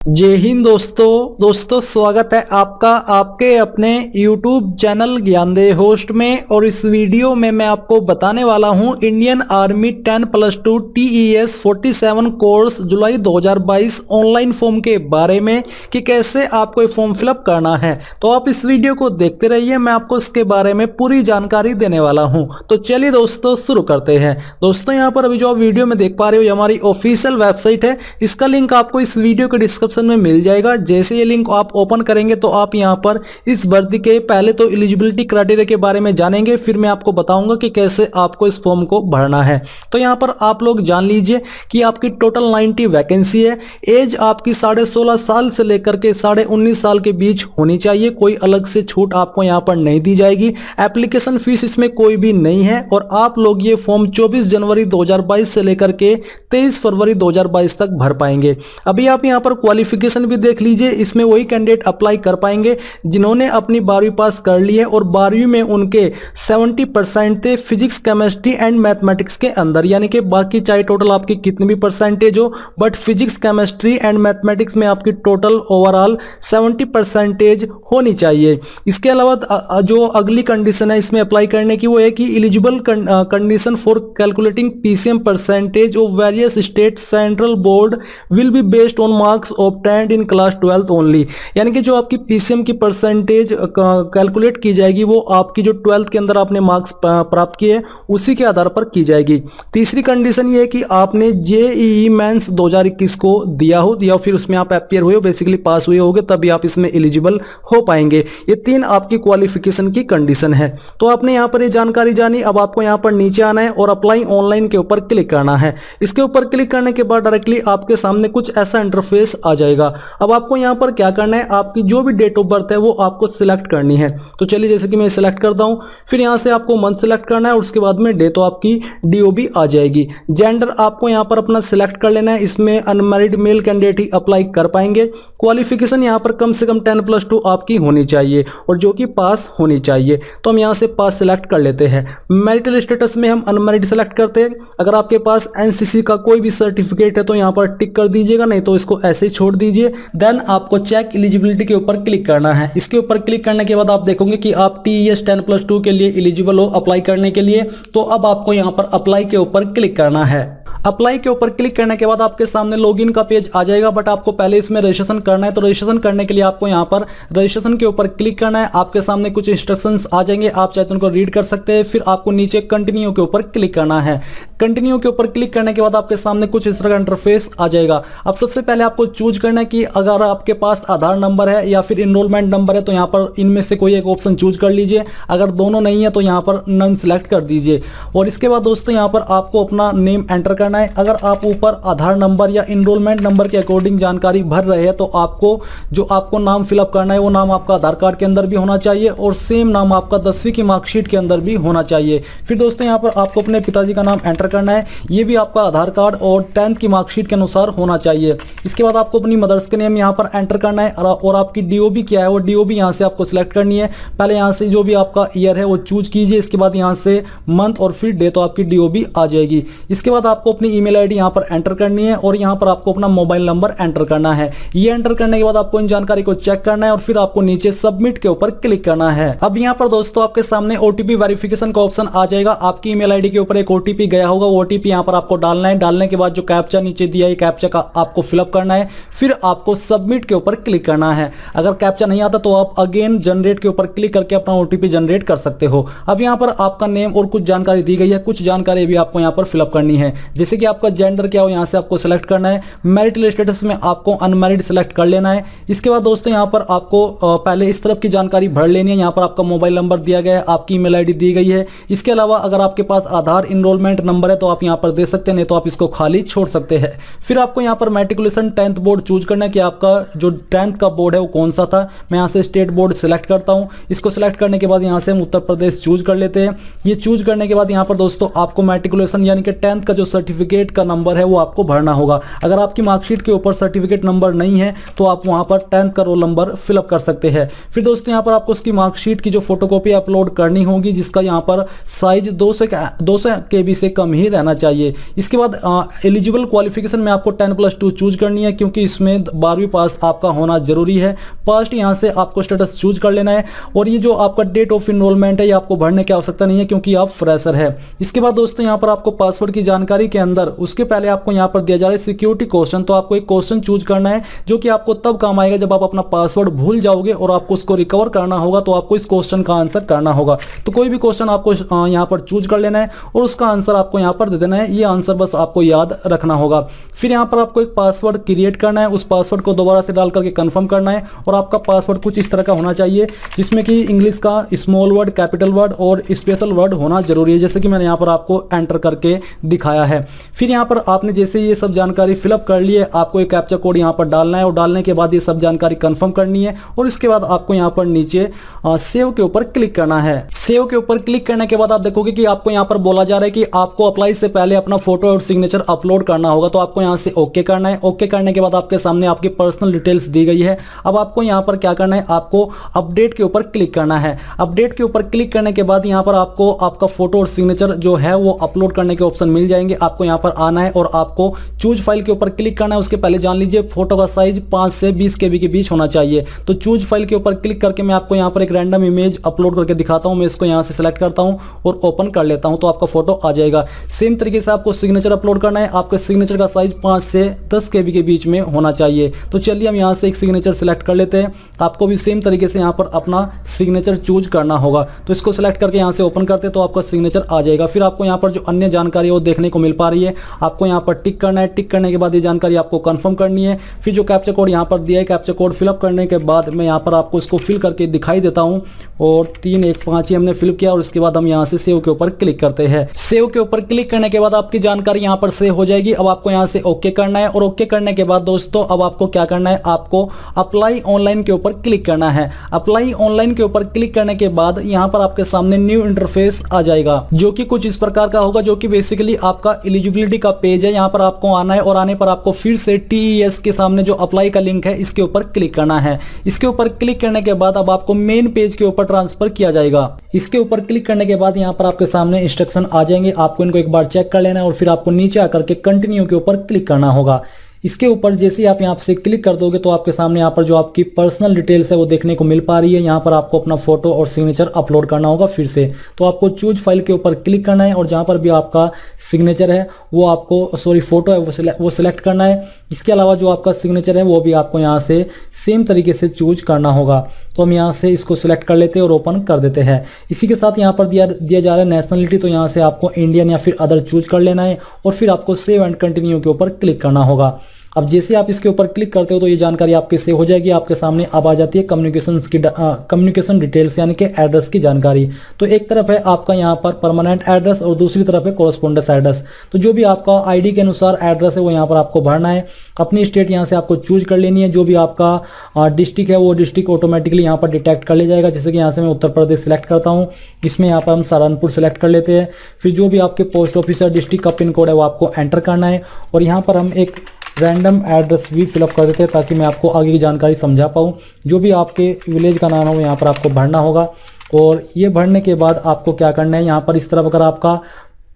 जय हिंद दोस्तों स्वागत है आपका आपके अपने YouTube चैनल ज्ञानदेह होस्ट में। और इस वीडियो में मैं आपको बताने वाला हूं इंडियन आर्मी 10+2 TES 47 कोर्स जुलाई 2022 ऑनलाइन फॉर्म के बारे में कि कैसे आपको ये फॉर्म फिलअप करना है। तो आप इस वीडियो को देखते रहिए, मैं आपको इसके बारे में पूरी जानकारी देने वाला हूं। तो चलिए दोस्तों शुरू करते हैं। दोस्तों यहाँ पर अभी जो आप वीडियो में देख पा रहे हो ये हमारी ऑफिशियल वेबसाइट है। इसका लिंक आपको इस वीडियो के डिस्क्रिप्शन में मिल जाएगा। जैसे ये लिंक आप ओपन करेंगे तो आप यहां पर इस भर्ती के पहले तो एलिजिबिलिटी क्राइटेरिया के बारे में जानेंगे, फिर मैं आपको बताऊंगा कि कैसे आपको इस फॉर्म को भरना है। तो यहां पर आप लोग जान लीजिए कि आपकी टोटल 90 वैकेंसी है। एज आपकी 16.5 साल से लेकर के 19.5 साल के बीच होनी चाहिए। कोई अलग से छूट आपको यहां पर नहीं दी जाएगी। एप्लीकेशन फीस इसमें कोई भी नहीं है। और आप लोग ये फॉर्म 24 जनवरी 2022 से लेकर के 23 फरवरी 2022 तक भर पाएंगे। अभी आप यहां पर क्वालिफिकेशन भी देख लीजिए। इसमें वही कैंडिडेट अप्लाई कर पाएंगे जिन्होंने अपनी 12वीं पास कर ली है और 12वीं में उनके 70% थे फिजिक्स, केमिस्ट्री एंड मैथमेटिक्स के अंदर। यानी कि बाकी चाहे टोटल आपकी कितनी भी परसेंटेज हो, but physics, chemistry and mathematics में आपकी टोटल ओवरऑल 70% होनी चाहिए। इसके अलावा जो अगली कंडीशन है इसमें अप्लाई करने की वो है कि eligible condition for calculating PCM percentage of various state central board will be based on marks obtained in class 12 only. यानी कि जो आपकी PCM की परसेंटेज कैलकुलेट की जाएगी वो आपकी जो 12th के अंदर आपने मार्क्स प्राप्त किए उसी के आधार पर की जाएगी। तीसरी कंडीशन ये है कि आपने JEE मेंस 2021 को दिया हो या फिर उसमें आप अपियर हुए हो, बेसिकली पास हुए होगे, तभी आप इसमें एलिजिबल हो पाएंगे। ये 3 आपकी क्वालिफिकेशन की कंडीशन है। तो आपने यहाँ पर ये जानकारी जानी। अब आपको यहाँ पर नीचे आना है और अप्लाई ऑनलाइन के ऊपर क्लिक करना है। इसके ऊपर क्लिक करने के बाद डायरेक्टली आपके सामने कुछ ऐसा इंटरफेस आ जाएगा। अब आपको यहाँ पर क्या करना है, आपकी जो भी डेट ऑफ बर्थ है वो आपको सिलेक्ट करनी है। तो चलिए जैसे कि मैं सिलेक्ट करता हूँ, फिर यहाँ से आपको मंथ सिलेक्ट करना है और उसके बाद में डे तो आपकी DOB आ जाएगी। जेंडर आपको यहाँ पर अपना सिलेक्ट कर लेना है। इसमें अनमैरिड मेल कैंडिडेट ही अप्लाई कर पाएंगे। क्वालिफिकेशन यहाँ पर कम से कम 10+2 आपकी होनी चाहिए और जो कि पास होनी चाहिए। तो हम यहाँ से पास सिलेक्ट कर लेते हैं। मैरिटल स्टेटस में हम अनमैरिड सिलेक्ट करते हैं। अगर आपके पास NCC का कोई भी सर्टिफिकेट है तो यहाँ पर टिक कर दीजिएगा, नहीं तो इसको ऐसे ही छोड़ दीजिए। देन आपको चेक एलिजिबिलिटी के ऊपर क्लिक करना है। इसके ऊपर क्लिक करने के बाद आप देखोगे कि आप TES 10+2 के लिए एलिजिबल हो अप्लाई करने के लिए। तो अब आपको यहाँ पर अप्लाई के ऊपर क्लिक करना है। अप्लाई के ऊपर क्लिक करने के बाद आपके सामने लॉगिन का पेज आ जाएगा, बट आपको पहले इसमें रजिस्ट्रेशन करना है। तो रजिस्ट्रेशन करने के लिए आपको यहाँ पर रजिस्ट्रेशन के ऊपर क्लिक करना है। आपके सामने कुछ इंस्ट्रक्शंस आ जाएंगे, आप चाहे तो उनको रीड कर सकते हैं। फिर आपको नीचे कंटिन्यू के ऊपर क्लिक करना है। कंटिन्यू के ऊपर क्लिक करने के बाद आपके सामने कुछ इस तरह का इंटरफेस आ जाएगा। अब सबसे पहले आपको चूज करना है कि अगर आपके पास आधार नंबर है या फिर इनरोलमेंट नंबर है तो यहाँ पर इनमें से कोई एक ऑप्शन चूज कर लीजिए। अगर दोनों नहीं है तो यहाँ पर नन सिलेक्ट कर दीजिए। और इसके बाद दोस्तों यहाँ पर आपको अपना नेम एंटर करना है। अगर आप ऊपर आधार नंबर या इनरोलमेंट नंबर के अकॉर्डिंग जानकारी भर रहे हैं तो आपको जो आपको नाम फिलअप करना है वो नाम आपका आधार कार्ड के अंदर भी होना चाहिए और सेम नाम आपका 10वीं की मार्कशीट के अंदर भी होना चाहिए। फिर दोस्तों यहाँ पर आपको अपने पिताजी का नाम एंटर करना है। ये भी आपका आधार कार्ड और 10th की मार्कशीट के अनुसार होना चाहिए। इसके बाद आपको अपनी मदर्स के नेम यहाँ पर एंटर करना है और आपकी DOB क्या है वो DOB यहाँ से आपको सिलेक्ट करनी है। पहले यहाँ से जो भी आपका ईयर है वो चूज कीजिए। इसके बाद यहाँ से मंथ और फिर डे तो आपकी DOB आ जाएगी। इसके बाद आपको अपनी ईमेल आईडी यहाँ पर एंटर करनी है और यहाँ पर आपको अपना मोबाइल नंबर एंटर करना है। ये एंटर करने के बाद आपको इन जानकारी को चेक करना है और फिर आपको नीचे सबमिट के ऊपर क्लिक करना है। अब यहाँ पर दोस्तों आपके सामने OTP वेरिफिकेशन का ऑप्शन आ जाएगा। आपकी ईमेल आईडी के ऊपर एक OTP गया होगा, वो OTP यहाँ पर आपको डालना है। डालने के बाद जो कैप्चा नीचे दिया है कैप्चा का आपको फिलअप करना है। फिर आपको सबमिट के ऊपर क्लिक करना है। अगर कैप्चा नहीं आता तो आप अगेन जनरेट के ऊपर क्लिक करके अपना OTP जनरेट कर सकते हो। अब यहाँ पर आपका नेम और कुछ जानकारी दी गई है, कुछ जानकारी भी आपको यहाँ पर फिलअप करनी है। जैसे कि आपका जेंडर क्या हो यहाँ से आपको सेलेक्ट करना है। मैरिटल स्टेटस में आपको अनमैरिड सेलेक्ट कर लेना है। इसके बाद दोस्तों यहाँ पर आपको पहले इस तरफ की जानकारी भर लेनी है। यहाँ पर आपका मोबाइल नंबर दिया गया है, आपकी ईमेल आईडी दी गई है। इसके अलावा अगर आपके पास आधार इनरोलमेंट नंबर है तो आप यहाँ पर दे सकते हैं, नहीं तो आप इसको खाली छोड़ सकते हैं। फिर आपको यहाँ पर मैट्रिकुलेशन 10th बोर्ड चूज करना है कि आपका जो 10th का बोर्ड है वो कौन सा था। मैं यहाँ से स्टेट बोर्ड सिलेक्ट करता हूँ। इसको सिलेक्ट करने के बाद यहाँ से हम उत्तर प्रदेश चूज कर लेते हैं। ये चूज करने के बाद यहाँ पर दोस्तों आपको मैट्रिकुलेशन यानी कि 10th का जो सर्टिफिकेट का नंबर है वो आपको भरना होगा। अगर आपकी मार्कशीट के ऊपर सर्टिफिकेट नंबर नहीं है तो आप वहां पर 10th का रोल नंबर फिलअप कर सकते हैं। फिर दोस्तों यहाँ पर आपको उसकी मार्कशीट की जो फोटोकॉपी अपलोड करनी होगी, जिसका यहाँ पर साइज 200 KB से कम ही रहना चाहिए। इसके बाद एलिजिबल क्वालिफिकेशन में आपको 10+2 चूज करनी है, क्योंकि इसमें 12वीं पास आपका होना जरूरी है। फर्स्ट यहाँ से आपको स्टेटस चूज कर लेना है, और ये जो आपका डेट ऑफ इनरोलमेंट है ये आपको भरने की आवश्यकता नहीं है, क्योंकि आप फ्रेशर है। इसके बाद दोस्तों यहाँ पर आपको पासवर्ड की जानकारी के अंदर उसके पहले आपको यहाँ पर दिया जा रहा है सिक्योरिटी क्वेश्चन। तो आपको एक क्वेश्चन चूज करना है जो कि आपको तब काम आएगा जब आप अपना पासवर्ड भूल जाओगे और आपको उसको रिकवर करना होगा, तो आपको इस क्वेश्चन का आंसर करना होगा। तो कोई भी क्वेश्चन आपको यहाँ पर चूज कर लेना है और उसका आंसर आपको यहाँ पर दे देना है। ये आंसर बस आपको याद रखना होगा। फिर यहाँ पर आपको एक पासवर्ड क्रिएट करना है, उस पासवर्ड को दोबारा से डाल करके कंफर्म करना है, और आपका पासवर्ड कुछ इस तरह का होना चाहिए जिसमें कि इंग्लिश का स्मॉल वर्ड, कैपिटल वर्ड और स्पेशल वर्ड होना जरूरी है, जैसे कि मैंने यहाँ पर आपको एंटर करके दिखाया है। फिर यहाँ पर आपने जैसे ये सब जानकारी फिलअप कर ली है, आपको एक कैप्चा कोड यहाँ पर डालना है, और डालने के बाद ये सब जानकारी कंफर्म करनी है, और इसके बाद आपको यहाँ पर नीचे सेव के ऊपर क्लिक करना है। सेव के ऊपर क्लिक करने के बाद आप देखोगे कि आपको यहाँ पर बोला जा रहा है कि आपको अप्लाई से पहले अपना फोटो और सिग्नेचर अपलोड करना होगा। तो आपको यहाँ से ओके करना है। ओके करने के बाद आपके सामने आपकी पर्सनल डिटेल्स दी गई है। अब आपको यहाँ पर क्या करना है, आपको अपडेट के ऊपर क्लिक करना है। अपडेट के ऊपर क्लिक करने के बाद यहाँ पर आपको आपका फोटो और सिग्नेचर जो है वो अपलोड करने के ऑप्शन मिल जाएंगे। आपको यहाँ पर आना है और आपको चूज फाइल के ऊपर क्लिक करना है। उसके पहले जान लीजिए फोटो का साइज 5 से 20 KB के बीच होना चाहिए। तो चूज फाइल के ऊपर क्लिक करके मैं आपको यहाँ पर एक रैंडम इमेज अपलोड करके दिखाता हूँ। मैं इसको यहाँ से सिलेक्ट करता हूँ और ओपन कर लेता हूँ, तो आपका फोटो आ जाएगा। सेम तरीके से आपको सिग्नेचर अपलोड करना है। आपके सिग्नेचर का साइज 5 से 10 KB के बीच में होना चाहिए। तो चलिए हम यहाँ से एक सिग्नेचर सिलेक्ट कर लेते हैं। आपको भी सेम तरीके से यहाँ पर अपना सिग्नेचर चूज करना होगा। तो इसको सिलेक्ट करके यहाँ से ओपन करते हैं तो आपका सिग्नेचर आ जाएगा। फिर आपको यहाँ पर जो अन्य जानकारी है वो देखने को मिल पा रही है। आपको यहाँ पर टिक करना है। टिक करने के बाद ये जानकारी आपको कंफर्म करनी है। फिर जो कैप्चा कोड यहाँ पर दिया है, कैप्चा कोड फिलअप करने के बाद मैं यहाँ पर आपको इसको फिल करके दिखाई देता हूँ, और 315 ही हमने फिल किया, और इसके बाद हम यहाँ से सेव के ऊपर क्लिक करते हैं। सेव के ऊपर क्लिक करने के बाद आपकी जानकारी यहाँ पर सेव हो जाएगी। अब आपको यहाँ से ओके करना है, और ओके करने के बाद दोस्तों अब आपको क्या करना है, आपको अप्लाई ऑनलाइन के ऊपर क्लिक करना है। अप्लाई ऑनलाइन के ऊपर क्लिक करने के बाद यहाँ पर आपके सामने न्यू इंटरफेस आ जाएगा, जो कि कुछ इस प्रकार का होगा, जो कि बेसिकली आपका एलिजिबिलिटी का पेज है। यहाँ पर आपको आना है, और आने पर आपको फिर से TES के सामने जो अप्लाई का लिंक है इसके ऊपर क्लिक करना है। इसके ऊपर क्लिक करने के बाद अब आपको मेन पेज के ऊपर ट्रांसफर किया जाएगा। इसके ऊपर क्लिक करने के बाद यहाँ पर आपके सामने इंस्ट्रक्शन आ जाएंगे। आपको इनको एक बार चेक कर लेना है, और फिर आपको नीचे आकर के कंटिन्यू के ऊपर क्लिक करना होगा। इसके ऊपर जैसे ही आप यहाँ से क्लिक कर दोगे तो आपके सामने यहाँ पर जो आपकी पर्सनल डिटेल्स है वो देखने को मिल पा रही है। यहाँ पर आपको अपना फोटो और सिग्नेचर अपलोड करना होगा फिर से। तो आपको चूज फाइल के ऊपर क्लिक करना है, और जहाँ पर भी आपका सिग्नेचर है वो आपको फोटो है वो सिलेक्ट करना है। इसके अलावा जो आपका सिग्नेचर है वो भी आपको यहाँ से सेम तरीके से चूज करना होगा। तो हम यहाँ से इसको सिलेक्ट कर लेते हैं और ओपन कर देते हैं। इसी के साथ यहाँ पर दिया जा रहा है नेशनलिटी, तो यहाँ से आपको इंडियन या फिर अदर चूज कर लेना है, और फिर आपको सेव एंड कंटिन्यू के ऊपर क्लिक करना होगा। अब जैसे आप इसके ऊपर क्लिक करते हो तो ये जानकारी आपके सेव हो जाएगी। आपके सामने अब आ जाती है कम्युनिकेशन डिटेल्स, यानी कि एड्रेस की जानकारी। तो एक तरफ है आपका यहाँ पर परमानेंट एड्रेस और दूसरी तरफ है कोरस्पोंडेंस एड्रेस। तो जो भी आपका आईडी के अनुसार एड्रेस है वो यहाँ पर आपको भरना है। अपनी स्टेट यहाँ से आपको चूज कर लेनी है। जो भी आपका डिस्ट्रिक्ट है वो डिस्ट्रिक्ट ऑटोमेटिकली यहाँ पर डिटेक्ट कर ले जाएगा। जैसे कि यहाँ से मैं उत्तर प्रदेश सिलेक्ट करता हूँ, इसमें यहाँ पर हम सहारनपुर सेलेक्ट कर लेते हैं। फिर जो भी आपके पोस्ट ऑफिस या डिस्ट्रिक्ट का पिन कोड है वो आपको एंटर करना है, और यहाँ पर हम एक रैंडम एड्रेस भी फिलअप कर देते हैं ताकि मैं आपको आगे की जानकारी समझा पाऊँ। जो भी आपके विलेज का नाम है वो यहाँ पर आपको भरना होगा, और ये भरने के बाद आपको क्या करना है, यहाँ पर इस तरफ अगर आपका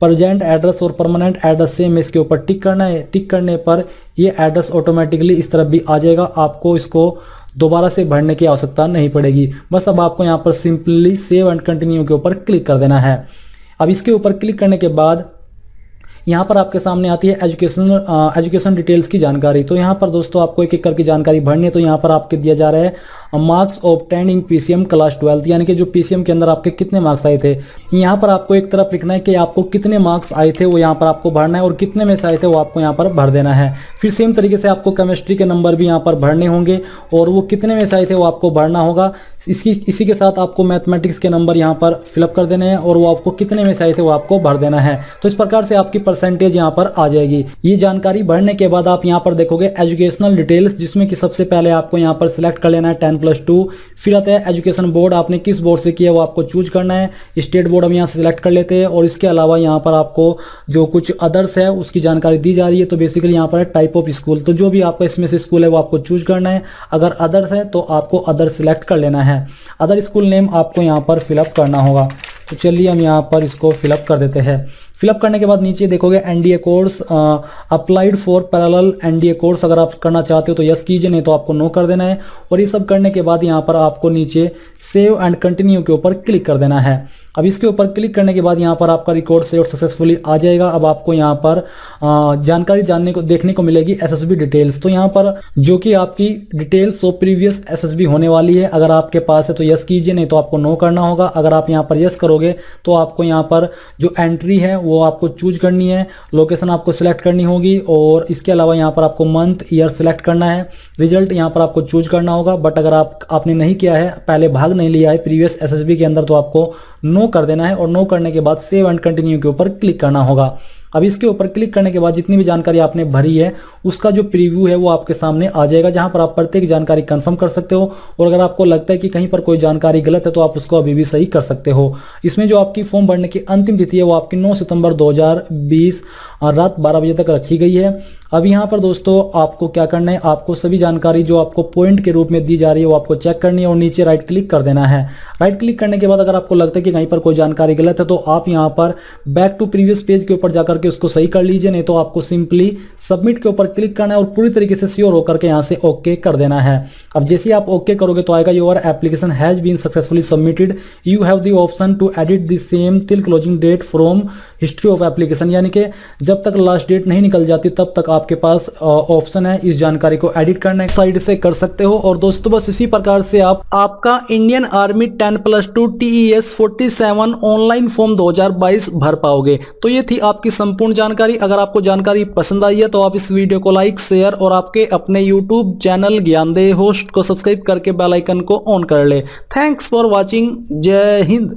प्रेजेंट एड्रेस और परमानेंट एड्रेस सेम, इसके ऊपर टिक करना है। टिक करने पर ये एड्रेस ऑटोमेटिकली इस तरफ भी आ जाएगा। आपको इसको दोबारा से भरने की आवश्यकता नहीं पड़ेगी। बस अब आपको यहाँ पर सिंपली सेव एंड कंटिन्यू के ऊपर क्लिक कर देना है। अब इसके ऊपर क्लिक करने के बाद यहाँ पर आपके सामने आती है एजुकेशन डिटेल्स की जानकारी। तो यहाँ पर दोस्तों आपको एक एक करके जानकारी भरनी है। तो यहाँ पर आपके दिया जा रहा है मार्क्स ऑब्टेन्ड इन PCM क्लास 12, यानी कि जो PCM के अंदर आपके कितने मार्क्स आए थे। यहाँ पर आपको एक तरफ लिखना है कि आपको कितने मार्क्स आए थे वो यहाँ पर आपको भरना है, और कितने में से आए थे वो आपको यहाँ पर भर देना है। फिर सेम तरीके से आपको केमिस्ट्री के नंबर भी यहाँ पर भरने होंगे, और वो कितने में से आए थे वो आपको भरना होगा। इसी के साथ आपको मैथमेटिक्स के नंबर यहाँ पर फिलअप कर देने हैं, और वो आपको कितने में से आए थे वो आपको भर देना है। तो इस प्रकार से आपकी परसेंटेज यहाँ पर आ जाएगी। ये जानकारी भरने के बाद आप यहाँ पर देखोगे एजुकेशनल डिटेल्स, जिसमें कि सबसे पहले आपको यहाँ पर सिलेक्ट कर लेना है 10+2। फिर आता है एजुकेशन बोर्ड, आपने किस बोर्ड से किया वो आपको चूज करना है। स्टेट बोर्ड हम यहाँ से सिलेक्ट कर लेते हैं और इसके अलावा यहाँ पर आपको जो कुछ अदर्स है उसकी जानकारी दी जा रही है। तो बेसिकली यहाँ पर है टाइप ऑफ स्कूल, तो जो भी आपका इसमें से स्कूल है वो आपको चूज करना है। अगर अदर्स है तो आपको अदर सिलेक्ट कर लेना है। अदर स्कूल नेम आपको यहाँ पर फिलअप करना होगा। तो चलिए हम यहाँ पर इसको फिलअप कर देते हैं। फिलअप करने के बाद नीचे देखोगे NDA course applied for parallel NDA course, अगर आप करना चाहते हो तो यस कीजिए, नहीं तो आपको नो कर देना है। और ये सब करने के बाद यहाँ पर आपको नीचे सेव एंड कंटिन्यू के ऊपर क्लिक कर देना है। अब इसके ऊपर क्लिक करने के बाद यहाँ पर आपका रिकॉर्ड सेव सक्सेसफुली आ जाएगा। अब आपको यहाँ पर जानकारी देखने को मिलेगी एसएसबी डिटेल्स। तो यहाँ पर जो कि आपकी डिटेल्स ऑफ प्रीवियस एसएसबी होने वाली है, अगर आपके पास है तो यस कीजिए, नहीं तो आपको नो करना होगा। अगर आप यहाँ पर यस करोगे तो आपको यहाँ पर जो एंट्री है वो आपको चूज करनी है, लोकेशन आपको सिलेक्ट करनी होगी और इसके अलावा यहाँ पर आपको मंथ ईयर सिलेक्ट करना है। रिजल्ट यहाँ पर आपको चूज करना होगा, बट अगर आपने नहीं किया है, पहले भाग नहीं लिया है प्रीवियस एसएसबी के अंदर, तो आपको नो कर देना है। और नो करने के बाद सेव एंड कंटिन्यू के ऊपर क्लिक करना होगा। अब इसके ऊपर क्लिक करने के बाद जितनी भी जानकारी आपने भरी है उसका जो प्रीव्यू है वो आपके सामने आ जाएगा, जहां पर आप प्रत्येक जानकारी कंफर्म कर सकते हो। और अगर आपको लगता है कि कहीं पर कोई जानकारी गलत है तो आप उसको अभी भी सही कर सकते हो। इसमें जो आपकी फॉर्म भरने की अंतिम तिथि है वो आपकी 9 सितंबर 2020 रात 12 बजे तक रखी गई है। अब यहाँ पर दोस्तों आपको क्या करना है, आपको सभी जानकारी जो आपको पॉइंट के रूप में दी जा रही है वो आपको चेक करनी है और नीचे राइट क्लिक कर देना है। राइट क्लिक करने के बाद अगर आपको लगता है कि कहीं पर कोई जानकारी गलत है तो आप यहाँ पर बैक टू प्रीवियस पेज के ऊपर जाकर के उसको सही कर लीजिए, नहीं तो आपको सिंपली सबमिट के ऊपर क्लिक करना है और पूरी तरीके से श्योर होकर के यहाँ से ओके कर देना है। अब जैसे ही आप ओके करोगे तो आएगा your application has been successfully submitted, you have the option to edit the same till closing date from history of application, यानी कि जब तक लास्ट डेट नहीं निकल जाती तब तक आपके पास ऑप्शन है इस जानकारी को एडिट करने साइड से कर सकते हो। और दोस्तों बस इसी प्रकार से आप आपका Indian army 10+2 TES 47 online form 2022 भर पाओगे। तो ये थी आपकी संपूर्ण जानकारी। अगर आपको जानकारी पसंद आई है तो आप इस वीडियो को लाइक, शेयर और आपके अपने यूट्यूब चैनल ज्ञानदेह होस्ट को सब्सक्राइब करके बेल आइकन को ऑन कर ले। Thanks for watching. जय हिंद।